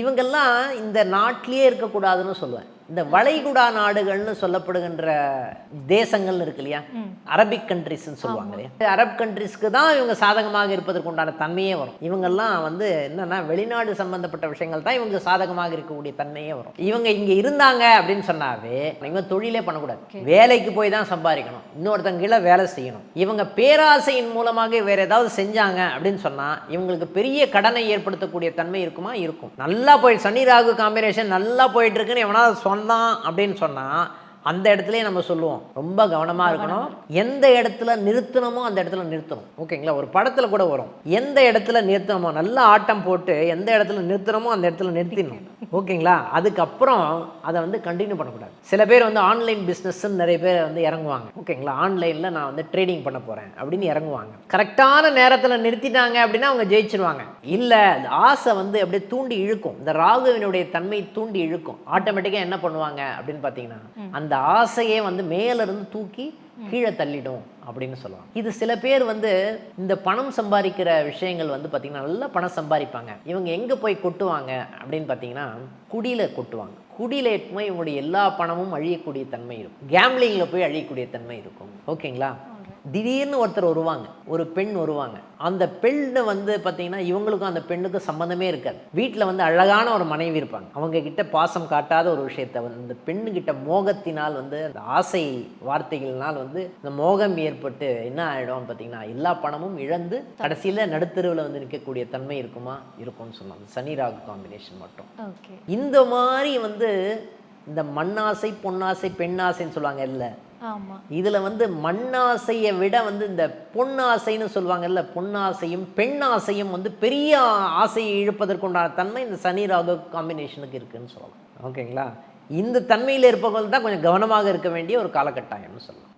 இவங்கெல்லாம் இந்த நாட்டிலேயே இருக்கக்கூடாதுன்னு சொல்லுவேன். இந்த வளைகுடா நாடுகள்னு சொல்லப்படுகின்ற தேசங்கள் இருக்கு இல்லையா, அரபிக் கண்ட்ரிஸ்ன்னு சொல்லுவாங்க இல்லையா, அரப் கண்ட்ரிஸ்க்கு தான் இவங்க சாதகமாக இருப்பதற்கு உண்டான தன்மையே வரும். இவங்கெல்லாம் வந்து என்னன்னா வெளிநாடு சம்பந்தப்பட்ட விஷயங்கள் தான் இவங்க சாதகமாக இருக்கக்கூடிய தன்மையே வரும். இவங்க இங்க இருந்தாங்க அப்படின்னு சொன்னாவே இவங்க தொழிலே பண்ணக்கூடாது, வேலைக்கு போய் தான் சம்பாதிக்கணும், இன்னொருத்தங்க கீழே வேலை செய்யணும். இவங்க பேராசையின் மூலமாக வேற ஏதாவது செஞ்சாங்க அப்படின்னு சொன்னா இவங்களுக்கு பெரிய கடனை ஏற்படுத்தக்கூடிய தன்மை இருக்குமா? இருக்கும். நல்லா போய் சனி ராகு காம்பினேஷன் நல்லா போயிட்டு இருக்குன்னு எவனா சொன்னான் அப்படின்னு சொன்னா அந்த இடத்துலயே நம்ம சொல்லுவோம் ரொம்ப கவனமா இருக்கணும். எந்த இடத்துல நிறுத்தணுமோ அந்த இடத்துல நிறுத்தணும். ஓகேங்களா? ஒரு படத்துல கூட வரும், எந்த இடத்துல நிறுத்தணுமோ நல்லா ஆட்டம் போட்டு எந்த இடத்துல நிறுத்தணுமோ அந்த இடத்துல நிறுத்திடணும். ஓகேங்களா? அதுக்கப்புறம் அதை வந்து கண்டினியூ பண்ணக்கூடாது. சில பேர் வந்து ஆன்லைன் பிஸ்னஸ் நிறைய பேர் வந்து இறங்குவாங்க. ஓகேங்களா? ஆன்லைன்ல நான் வந்து ட்ரேடிங் பண்ண போறேன் அப்படின்னு இறங்குவாங்க. கரெக்டான நேரத்தில் நிறுத்திட்டாங்க அப்படின்னா அவங்க ஜெயிச்சிருவாங்க. இல்லை ஆசை வந்து அப்படியே தூண்டி இழுக்கும், இந்த ராகுவினுடைய தன்மை தூண்டி இழுக்கும். ஆட்டோமேட்டிக்காக என்ன பண்ணுவாங்க அப்படின்னு பார்த்தீங்கன்னா அந்த ஆசையே வந்து மேல இருந்து தூக்கி கீழே தள்ளிடும் அப்படின்னு சொல்லுவாங்க. இது சில பேர் வந்து இந்த பணம் சம்பாதிக்கிற விஷயங்கள் வந்து பார்த்தீங்கன்னா நல்லா பணம் சம்பாதிப்பாங்க. இவங்க எங்கே போய் கொட்டுவாங்க அப்படின்னு பார்த்தீங்கன்னா குடியில கொட்டுவாங்க. குடியில போய் இவங்களுடைய எல்லா பணமும் அழியக்கூடிய தன்மை இருக்கும். கேம்லிங்கில் போய் அழியக்கூடிய தன்மை இருக்கும். ஓகேங்களா? திடீர்னு ஒருத்தர் வருவாங்க, ஒரு பெண் வருவாங்க. அந்த பெண்ணு வந்து பார்த்தீங்கன்னா இவங்களுக்கும் அந்த பெண்ணுக்கும் சம்மந்தமே இருக்காது. வீட்டில் வந்து அழகான ஒரு மனைவி இருப்பாங்க, அவங்க கிட்ட பாசம் காட்டாத ஒரு விஷயத்த வந்து இந்த பெண்ணுகிட்ட மோகத்தினால் வந்து அந்த ஆசை வார்த்தைகள்னால் வந்து இந்த மோகம் ஏற்பட்டு என்ன ஆகிடும் பார்த்தீங்கன்னா எல்லா பணமும் இழந்து கடைசியில் நடுத்தருவில் வந்து நிற்கக்கூடிய தன்மை இருக்குமா? இருக்கும்னு சொன்னாங்க. சனி ராகு காம்பினேஷன் மட்டும். இந்த மாதிரி வந்து இந்த மண்ணாசை பொன்னாசை பெண்ணாசைன்னு சொல்லுவாங்க இல்லை, இதுல வந்து மண்ணாசையை விட வந்து இந்த பொன்னாசைன்னு சொல்லுவாங்கல்ல, பொன்னாசையும் பெண்ணாசையும் வந்து பெரிய ஆசையை இழுப்பதற்குண்டான தன்மை இந்த சனி ராகு காம்பினேஷனுக்கு இருக்குன்னு சொல்லலாம். ஓகேங்களா? இந்த தன்மையில் இருப்பவர்கள் தான் கொஞ்சம் கவனமாக இருக்க வேண்டிய ஒரு காலகட்டாயம்னு சொல்லலாம்.